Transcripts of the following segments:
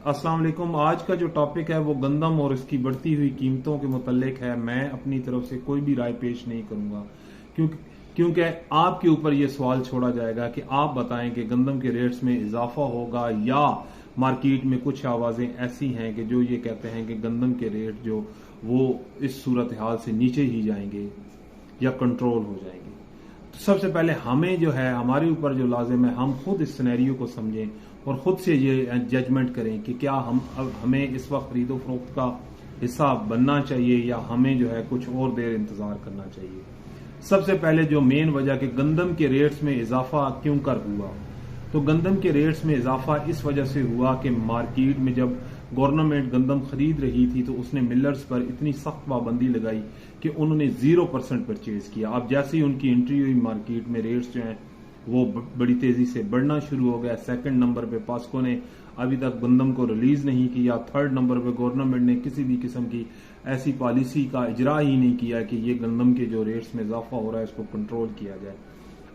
अस्सलाम वालेकुम। आज का जो टॉपिक है वो गंदम और इसकी बढ़ती हुई कीमतों के मुतल्लिक है। मैं अपनी तरफ से कोई भी राय पेश नहीं करूंगा क्योंकि आपके ऊपर ये सवाल छोड़ा जाएगा कि आप बताएं कि गंदम के रेट्स में इजाफा होगा या मार्केट में कुछ आवाजें ऐसी हैं कि जो ये कहते हैं कि गंदम के रेट जो वो इस सूरत हाल से नीचे ही जाएंगे या कंट्रोल हो जाएंगे। तो सबसे पहले हमें जो है हमारे ऊपर जो लाजिम है हम खुद इस सिनेरियो को समझें और खुद से ये जजमेंट करें कि क्या हमें इस वक्त खरीदो फरोख्त का हिस्सा बनना चाहिए या हमें जो है कुछ और देर इंतजार करना चाहिए। सबसे पहले जो मेन वजह कि गंदम के रेट्स में इजाफा क्यों कर हुआ, तो गंदम के रेट्स में इजाफा इस वजह से हुआ कि मार्केट में जब गवर्नमेंट गंदम खरीद रही थी तो उसने मिलर्स पर इतनी सख्त पाबंदी लगाई कि उन्होंने 0% परचेज किया। अब जैसे ही उनकी एंट्री हुई मार्केट में रेट्स जो हैं वो बड़ी तेजी से बढ़ना शुरू हो गया। सेकंड नंबर पे पास्को ने अभी तक गंदम को रिलीज नहीं किया। थर्ड नंबर पे गवर्नमेंट ने किसी भी किस्म की ऐसी पॉलिसी का इजरा ही नहीं किया कि ये गंदम के जो रेट्स में इजाफा हो रहा है इसको कंट्रोल किया जाए।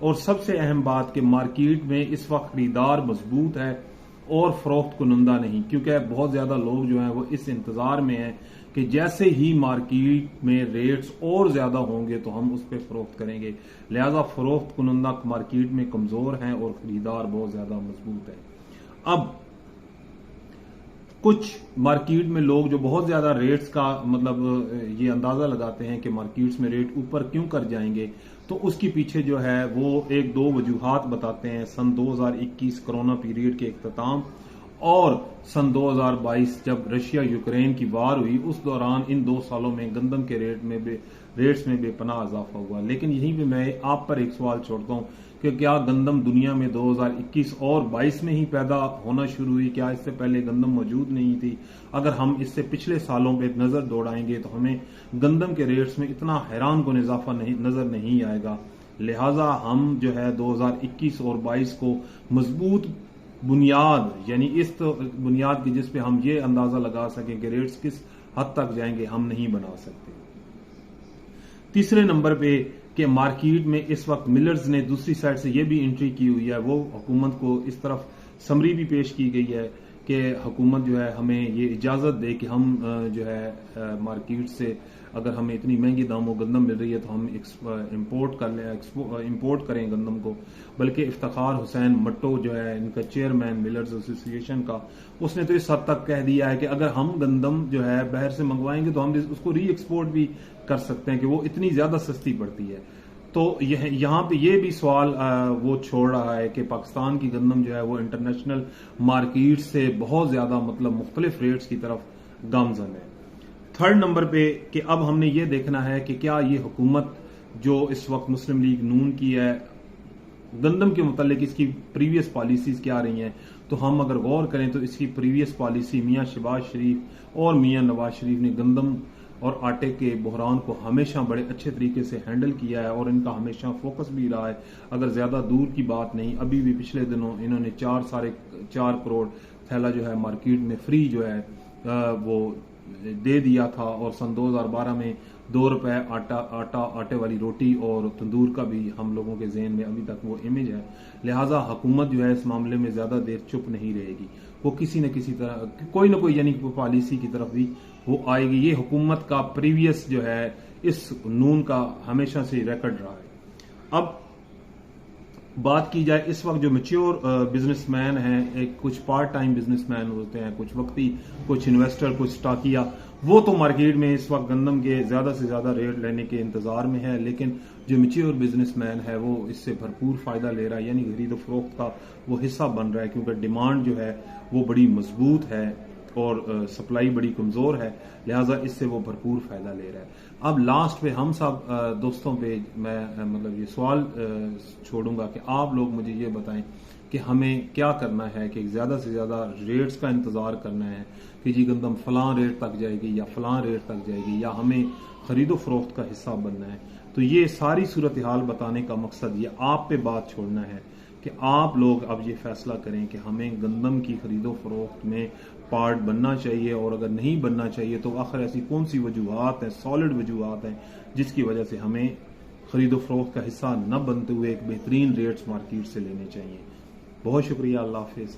और सबसे अहम बात कि मार्केट में इस वक्त खरीदार मजबूत है और फरोख्त कुनंदा नहीं, क्योंकि बहुत ज्यादा लोग जो हैं वो इस इंतजार में हैं कि जैसे ही मार्केट में रेट्स और ज्यादा होंगे तो हम उस पर फरोख्त करेंगे। लिहाजा फरोख्त कुनंदा मार्केट में कमजोर हैं और खरीदार बहुत ज्यादा मजबूत है। अब कुछ मार्केट में लोग जो बहुत ज्यादा रेट्स का मतलब ये अंदाजा लगाते हैं कि मार्केट्स में रेट ऊपर क्यों कर जाएंगे, तो उसके पीछे जो है वो एक दो वजूहात बताते हैं। सन 2021 कोरोना पीरियड के इख्तिताम और सन 2022 जब रशिया यूक्रेन की वार हुई, उस दौरान इन 2 सालों में गंदम के रेट्स में बेपनाह इजाफा हुआ। लेकिन यहीं पे मैं आप पर एक सवाल छोड़ता हूं कि क्या गंदम दुनिया में 2021 और 22 में ही पैदा होना शुरू हुई? क्या इससे पहले गंदम मौजूद नहीं थी? अगर हम इससे पिछले सालों पे नजर दौड़ाएंगे तो हमें गंदम के रेट्स में इतना हैरान कुन इजाफा नजर नहीं आएगा। लिहाजा हम जो है 2021 और 22 को मजबूत बुनियाद यानी इस बुनियाद की जिस पे हम ये अंदाजा लगा सकें कि रेट्स किस हद तक जाएंगे हम नहीं बना सकते। तीसरे नंबर पे कि मार्केट में इस वक्त मिलर्स ने दूसरी साइड से ये भी एंट्री की हुई है। वो हुकूमत को इस तरफ समरी भी पेश की गई है कि हुकूमत जो है हमें ये इजाजत दे कि हम जो है मार्केट से अगर हमें इतनी महंगी दामों गंदम मिल रही है तो हम इंपोर्ट करें गंदम को। बल्कि इफ्तिखार हुसैन मट्टो जो है इनका चेयरमैन मिलर्स एसोसिएशन का, उसने तो इस हद तक कह दिया है कि अगर हम गंदम जो है बाहर से मंगवाएंगे तो हम उसको री एक्सपोर्ट भी कर सकते हैं कि वो इतनी ज्यादा सस्ती पड़ती है। तो यहाँ पे ये भी सवाल वो छोड़ रहा है कि पाकिस्तान की गंदम जो है वो इंटरनेशनल मार्केट से बहुत ज्यादा मतलब मुख्तलिफ रेट्स की तरफ गामजन है। थर्ड नंबर पे कि अब हमने ये देखना है कि क्या ये हुकूमत जो इस वक्त मुस्लिम लीग नून की है गंदम के मुतालिक इसकी प्रीवियस पॉलिसीज क्या रही हैं। तो हम अगर गौर करें तो इसकी प्रीवियस पॉलिसी मियां शहबाज शरीफ और मियां नवाज शरीफ ने गंदम और आटे के बहरान को हमेशा बड़े अच्छे तरीके से हैंडल किया है और इनका हमेशा फोकस भी रहा है। अगर ज्यादा दूर की बात नहीं, अभी भी पिछले दिनों इन्होंने 4 करोड़ थैला जो है मार्केट में फ्री जो है वो दे दिया था। और सन 2012 में 2 रुपए आटे वाली रोटी और तंदूर का भी हम लोगों के ज़हन में अभी तक वो इमेज है। लिहाजा हुकूमत जो है इस मामले में ज्यादा देर चुप नहीं रहेगी, वो किसी न किसी तरह कोई ना कोई यानी पॉलिसी की तरफ भी वो आएगी। ये हुकूमत का प्रीवियस जो है इस नून का हमेशा से रिकॉर्ड रहा है। अब बात की जाए इस वक्त जो मैच्योर बिजनेसमैन हैं, एक कुछ पार्ट टाइम बिजनेसमैन होते हैं, कुछ वक्ती, कुछ इन्वेस्टर, कुछ स्टॉकिया, वो तो मार्केट में इस वक्त गंदम के ज्यादा से ज्यादा रेट लेने के इंतजार में है। लेकिन जो मैच्योर बिजनेसमैन है वो इससे भरपूर फायदा ले रहा है, यानी खरीदो फरोख्त का वो हिस्सा बन रहा है, क्योंकि डिमांड जो है वो बड़ी मजबूत है और सप्लाई बड़ी कमजोर है। लिहाजा इससे वो भरपूर फायदा ले रहा है। अब लास्ट पे हम सब दोस्तों पे मैं मतलब ये सवाल छोड़ूंगा कि आप लोग मुझे ये बताएं कि हमें क्या करना है कि ज्यादा से ज्यादा रेट्स का इंतजार करना है कि जी गंदम फलां रेट तक जाएगी या फलां रेट तक जाएगी या हमें खरीदो फरोख्त का हिस्सा बनना है। तो ये सारी सूरत हाल बताने का मकसद ये आप पे बात छोड़ना है कि आप लोग अब ये फैसला करें कि हमें गंदम की खरीदो फरोख्त में पार्ट बनना चाहिए और अगर नहीं बनना चाहिए तो आखिर ऐसी कौन सी वजूहात हैं, सॉलिड वजूहात हैं जिसकी वजह से हमें खरीदो फरोख्त का हिस्सा न बनते हुए एक बेहतरीन रेट्स मार्केट से लेने चाहिए। बहुत शुक्रिया, अल्लाह हाफिज।